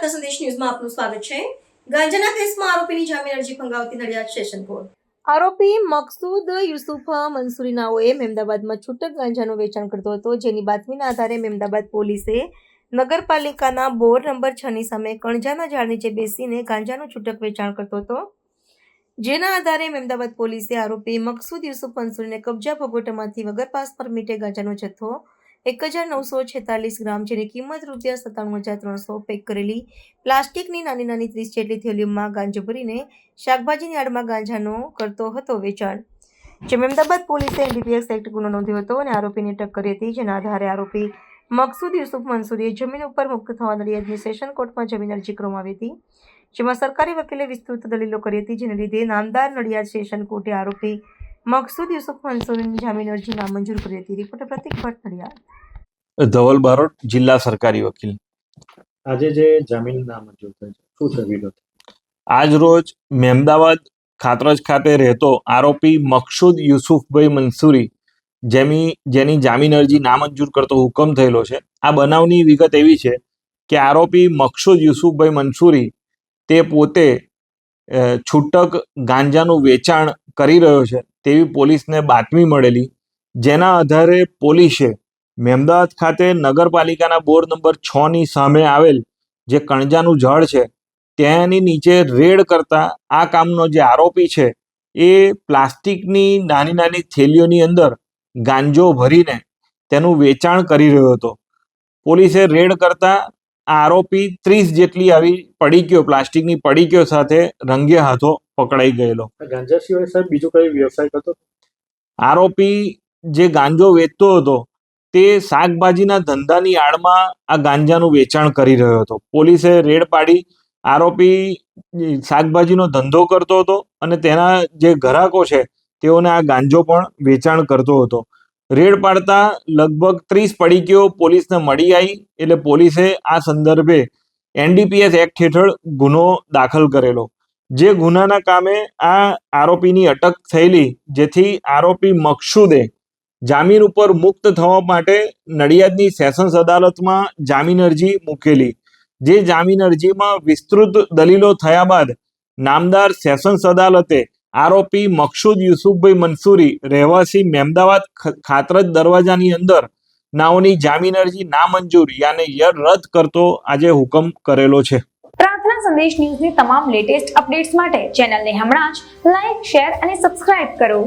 પ્રાર્થના સંદેશ ન્યૂઝમાં આપનું સ્વાગત છે। ગાંજાના કેસમાં આરોપીની જામીન અરજી ફગાવતી નડિયાદ સેશન કોર્ટ। આરોપી મકસૂદ યુસુફ મંસૂરી નાઓએ મહેમદાબાદમાં છૂટક ગાંજાનું વેચાણ કરતો હતો, જેની બાતમીના આધારે મહેમદાબાદ પોલીસે નગરપાલિકાના બોર નંબર 6 ની સામે કણજાના ઝાડ નીચે બેસીને ગાંજાનું છૂટક વેચાણ કરતો હતો, જેના આધારે મહેમદાબાદ પોલીસે આરોપી મકસૂદ યુસુફ મંસૂરીને કબજા ભોગવટામાંથી વગર પાસ પરમિટે ગાંજાનો જથ્થો 1946 ગ્રામ, જેની કિંમત ₹97,300 પેક કરેલી પ્લાસ્ટિકની નાની નાની 30 જેટલી થેલીઓમાં ગાંજો ભરીને શાકભાજીની આડમાં ગાંજાનો કરતો હતો વેચાણ, જે મહેમદાબાદ પોલીસે એનડીપીએસ એક્ટ ગુનો નોંધ્યો હતો અને આરોપીને અટક કરી હતી, જેના આધારે આરોપી મકસૂદ યુસુફ મંસૂરીએ જમીન ઉપર મુક્ત થવા નડિયાદની સેશન કોર્ટમાં જમીન અરજી કરવામાં આવી હતી, જેમાં સરકારી વકીલે વિસ્તૃત દલીલો કરી હતી, જેને લીધે નામદાર નડિયાદ સેશન કોર્ટે આરોપી મકસૂદ યુસુફ મંસૂરીની જામીન અરજી નામંજૂર કરી હતી। રિપોર્ટર પ્રતિક ભટ્ટ, નડિયાદ। ધવલ બારોટ, જિલ્લા સરકારી વકીલ। આજે જે જામીન નામંજૂર થઈ છે, શું છે વિગત? આજ રોજ મહેમદાવાદ ખાતરજ ખાતે રહેતો આરોપી મકસૂદ યુસુફભાઈ મંસૂરી જેની જામીન અરજી નામંજૂર કરતો હુકમ થયેલો છે। આ બનાવની વિગત એવી છે કે આરોપી મકસૂદ યુસુફભાઈ મંસૂરી તે પોતે છૂટક ગાંજાનું વેચાણ કરી રહ્યો છે તેવી પોલીસને બાતમી મળેલી, જેના આધારે પોલીસે મહેમદાવાદ ખાતે નગરપાલિકાના બોર નંબર 6 ની સામે આવેલ જે કણજાનું ઝાડ છે તેની નીચે રેડ કરતા આ કામનો જે આરોપી છે એ પ્લાસ્ટિકની નાની નાની થેલીઓની અંદર ગાંજો ભરીને તેનું વેચાણ કરી રહ્યો હતો। પોલીસે રેડ કરતા આરોપી 30 જેટલી આવી પડીકીઓ, પ્લાસ્ટિકની પડીકીઓ સાથે રંગે હાથો પકડાઈ ગયેલો। ગાંજા સિવાય સાહેબ બીજો કઈ વ્યવસાય કરતો? આરોપી જે ગાંજો વેચતો હતો તે શાકભાજીના ધંધાની આડમાં આ ગાંજાનું વેચાણ કરી રહ્યો હતો। પોલીસે રેડ પાડી આરોપી શાકભાજીનો ધંધો કરતો હતો અને તેના જે ગ્રાહકો છે તેઓને આ ગાંજો પણ વેચાણ કરતો હતો। રેડ પાડતા લગભગ 30 પડીકીઓ પોલીસને મળી આવી, એટલે પોલીસે આ સંદર્ભે એનડીપીએસ એક્ટ હેઠળ ગુનો દાખલ કરેલો, જે ગુનાના કામે આ આરોપીની અટક થયેલી, જેથી આરોપી મકસૂદે જામીન ઉપર મુક્ત થવા માટે નડિયાદની સેશન્સ અદાલતમાં જામીન અરજી મૂકેલી, જે જામીન અરજીમાં વિસ્તૃત દલીલો થયા બાદ નામદાર સેશન્સ અદાલતે આરોપી મકસૂદ યુસુફભાઈ મંસૂરી રહેવાસી મહેમદાવાદ ખાતરજ દરવાજાની અંદર નાઓની જામીન અરજી નામંજૂર યાને રદ કરતો આજે હુકમ કરેલો છે। પ્રાર્થના સંદેશ ન્યૂઝની તમામ લેટેસ્ટ અપડેટ્સ માટે ચેનલને હમણાં જ લાઈક, શેર અને સબસ્ક્રાઇબ કરો।